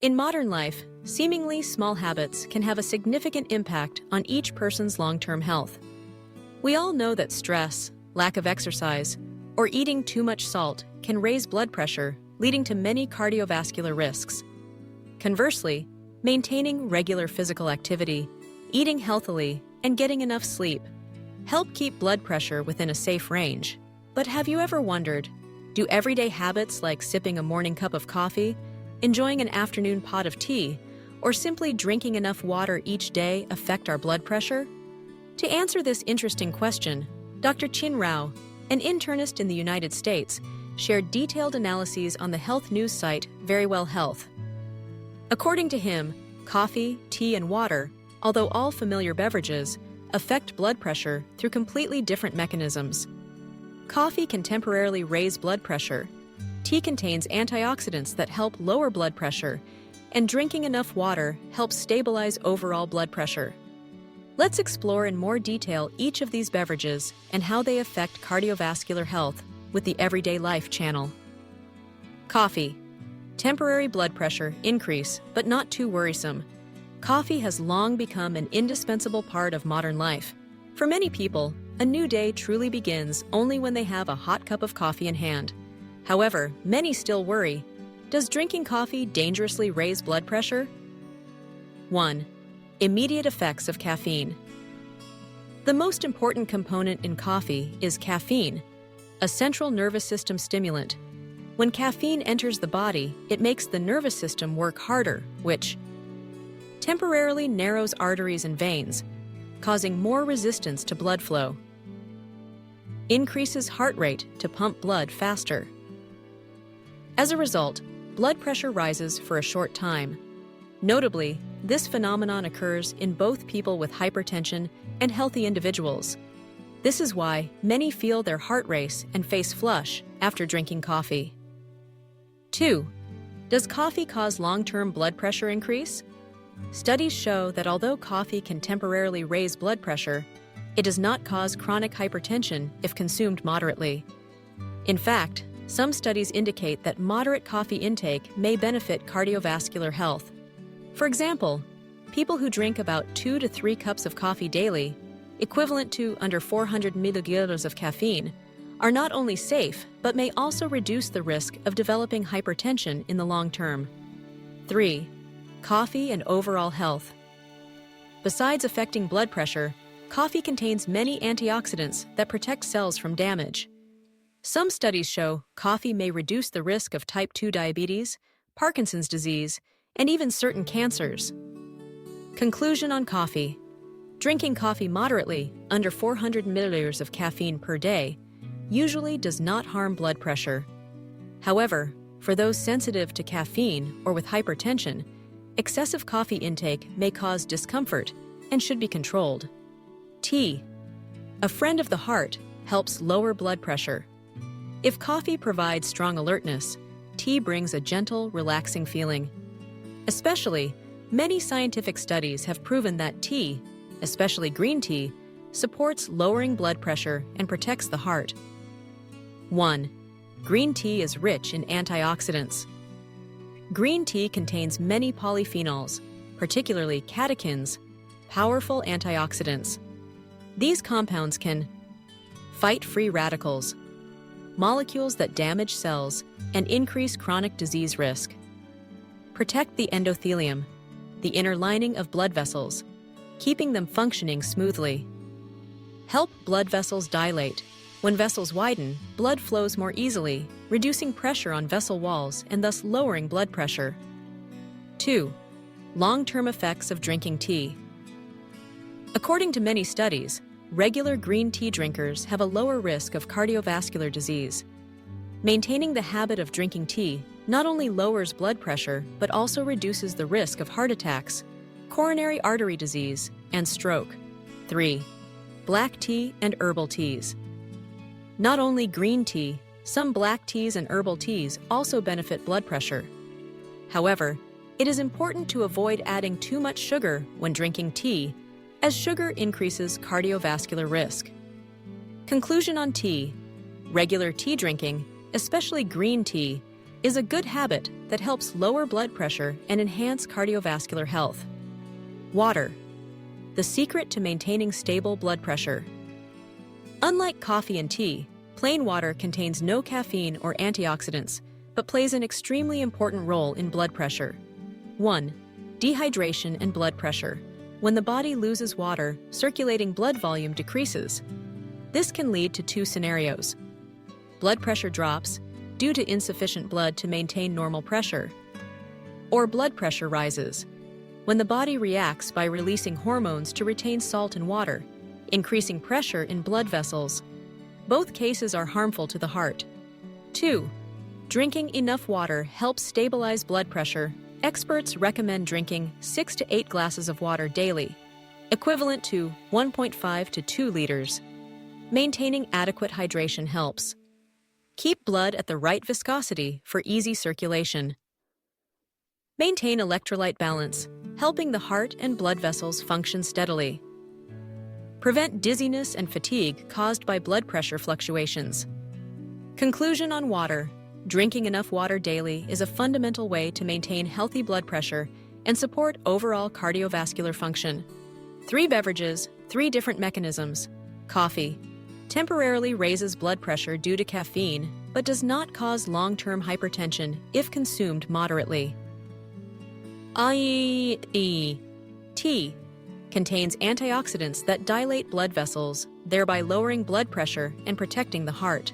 In modern life, seemingly small habits can have a significant impact on each person's long-term health. We all know that stress, lack of exercise, or eating too much salt can raise blood pressure, leading to many cardiovascular risks. Conversely, maintaining regular physical activity, eating healthily, and getting enough sleep help keep blood pressure within a safe range. But have you ever wondered, do everyday habits like sipping a morning cup of coffee, enjoying an afternoon pot of tea, or simply drinking enough water each day affect our blood pressure? To answer this interesting question, Dr. Chin Rao, an internist in the United States, shared detailed analyses on the health news site Verywell Health. According to him, coffee, tea, and water, although all familiar beverages, affect blood pressure through completely different mechanisms. Coffee can temporarily raise blood pressure. Tea contains antioxidants that help lower blood pressure, and drinking enough water helps stabilize overall blood pressure. Let's explore in more detail each of these beverages and how they affect cardiovascular health with the Everyday Life channel. Coffee. Temporary blood pressure increase, but not too worrisome. Coffee has long become an indispensable part of modern life. For many people, a new day truly begins only when they have a hot cup of coffee in hand. However, many still worry, does drinking coffee dangerously raise blood pressure? 1. Immediate effects of caffeine. The most important component in coffee is caffeine, a central nervous system stimulant. When caffeine enters the body, it makes the nervous system work harder, which temporarily narrows arteries and veins, causing more resistance to blood flow. Increases heart rate to pump blood faster. As a result, blood pressure rises for a short time. Notably, this phenomenon occurs in both people with hypertension and healthy individuals. This is why many feel their heart race and face flush after drinking coffee. 2. Does coffee cause long-term blood pressure increase? Studies show that although coffee can temporarily raise blood pressure, it does not cause chronic hypertension if consumed moderately. In fact, some studies indicate that moderate coffee intake may benefit cardiovascular health. For example, people who drink about 2 to 3 cups of coffee daily, equivalent to under 400 milliliters of caffeine, are not only safe but may also reduce the risk of developing hypertension in the long term. 3. Coffee and overall health. Besides affecting blood pressure, coffee contains many antioxidants that protect cells from damage. Some studies show coffee may reduce the risk of type 2 diabetes, Parkinson's disease, and even certain cancers. Conclusion on coffee. Drinking coffee moderately, under 400 milliliters of caffeine per day, usually does not harm blood pressure. However, for those sensitive to caffeine or with hypertension, excessive coffee intake may cause discomfort and should be controlled. Tea, a friend of the heart, helps lower blood pressure. If coffee provides strong alertness, tea brings a gentle, relaxing feeling. Especially, many scientific studies have proven that tea, especially green tea, supports lowering blood pressure and protects the heart. 1. Green tea is rich in antioxidants. Green tea contains many polyphenols, particularly catechins, powerful antioxidants. These compounds can fight free radicals, molecules that damage cells and increase chronic disease risk, protect the endothelium, the inner lining of blood vessels, keeping them functioning smoothly, help blood vessels dilate. When vessels widen, blood flows more easily, reducing pressure on vessel walls and thus lowering blood pressure. 2. Long-term effects of drinking tea. According to many studies, regular green tea drinkers have a lower risk of cardiovascular disease. Maintaining the habit of drinking tea not only lowers blood pressure but also reduces the risk of heart attacks, coronary artery disease, and stroke. 3. Black tea and herbal teas. Not only green tea, some black teas and herbal teas also benefit blood pressure. However, it is important to avoid adding too much sugar when drinking tea, as sugar increases cardiovascular risk. Conclusion on tea. Regular tea drinking, especially green tea, is a good habit that helps lower blood pressure and enhance cardiovascular health. Water, the secret to maintaining stable blood pressure. Unlike coffee and tea, plain water contains no caffeine or antioxidants, but plays an extremely important role in blood pressure. 1. Dehydration and blood pressure. When the body loses water, circulating blood volume decreases. This can lead to two scenarios. Blood pressure drops due to insufficient blood to maintain normal pressure, or blood pressure rises when the body reacts by releasing hormones to retain salt and water, increasing pressure in blood vessels. Both cases are harmful to the heart. 2. Drinking enough water helps stabilize blood pressure. Experts recommend drinking 6 to 8 glasses of water daily, equivalent to 1.5 to 2 liters. Maintaining adequate hydration helps. Keep blood at the right viscosity for easy circulation. Maintain electrolyte balance, helping the heart and blood vessels function steadily. Prevent dizziness and fatigue caused by blood pressure fluctuations. Conclusion on water. Drinking enough water daily is a fundamental way to maintain healthy blood pressure and support overall cardiovascular function. 3 beverages, 3 different mechanisms. Coffee temporarily raises blood pressure due to caffeine, but does not cause long-term hypertension if consumed moderately. Tea contains antioxidants that dilate blood vessels, thereby lowering blood pressure and protecting the heart.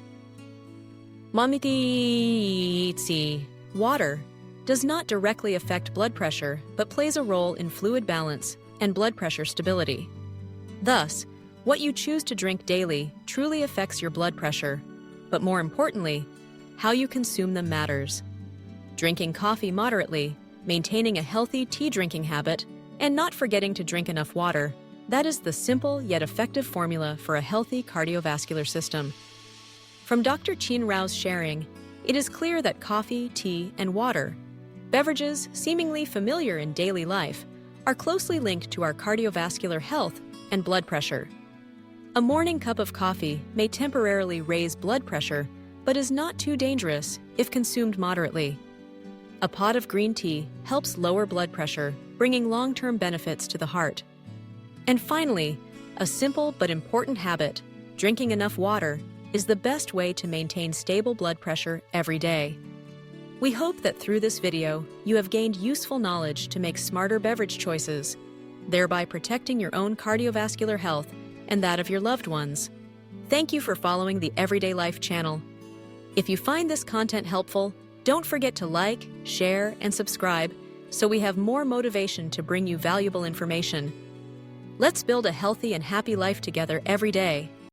Water does not directly affect blood pressure, but plays a role in fluid balance and blood pressure stability. Thus, what you choose to drink daily truly affects your blood pressure, but more importantly, how you consume them matters. Drinking coffee moderately, maintaining a healthy tea drinking habit, and not forgetting to drink enough water, that is the simple yet effective formula for a healthy cardiovascular system. From Dr. Chin Rao's sharing, it is clear that coffee, tea, and water, beverages seemingly familiar in daily life, are closely linked to our cardiovascular health and blood pressure. A morning cup of coffee may temporarily raise blood pressure, but is not too dangerous if consumed moderately. A pot of green tea helps lower blood pressure, bringing long-term benefits to the heart. And finally, a simple but important habit, drinking enough water, is the best way to maintain stable blood pressure every day. We hope that through this video, you have gained useful knowledge to make smarter beverage choices, thereby protecting your own cardiovascular health and that of your loved ones. Thank you for following the Everyday Life channel. If you find this content helpful, don't forget to like, share, and subscribe so we have more motivation to bring you valuable information. Let's build a healthy and happy life together every day.